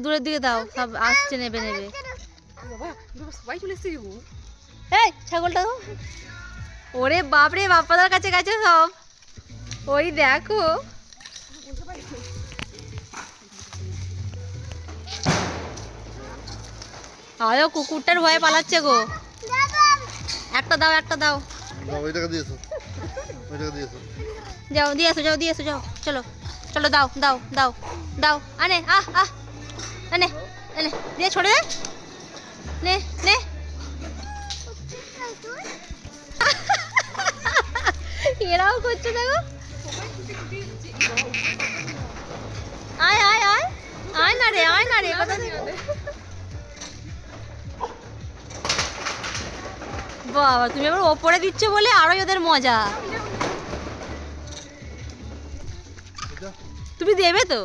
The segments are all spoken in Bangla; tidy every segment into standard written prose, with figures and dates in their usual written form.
দূরের দিকে দাও, সব আসছে নেবে নেবে। এই ছাগলটা, ওরে বাপরে, বাপ্পাদার কাছে গেছে সব। ওই দেখো, আয়ো কুকুরটার ভয়ে পালাচ্ছে গো। একটা দাও, একটা দাও। যাও দিয়ে এসো, যাও দিয়ে এসো, যাও। চলো চলো, দাও দাও দাও দাও। আনে আনে আনে দিয়ে ছড়ে দে। নে নে। এরাও করছে দেখো। আয় আয় আয়, আয় না রে, আয় না রে। বাবা, তুমি আবার ওপরে দিচ্ছ বলে আরোই ওদের মজা। তুমি দেবে তো?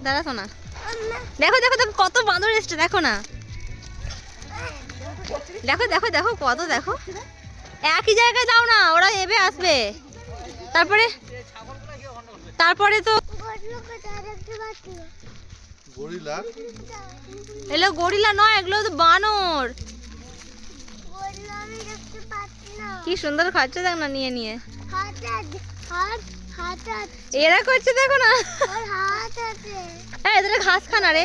দাদা শোনা, দেখো দেখো দেখো কত বাঁদর এসছে, দেখো না, দেখো দেখো দেখো কত, দেখো। একই জায়গায় দাও না, ওরা এবে আসবে। তারপরে তারপরে তো এগুলো গরিলা নয়, এগুলো তো বানর। কি সুন্দর খাচ্ছে, দেখ না, নিয়ে নিয়ে এরা করছে, দেখো না। এদের ঘাস খানা রে।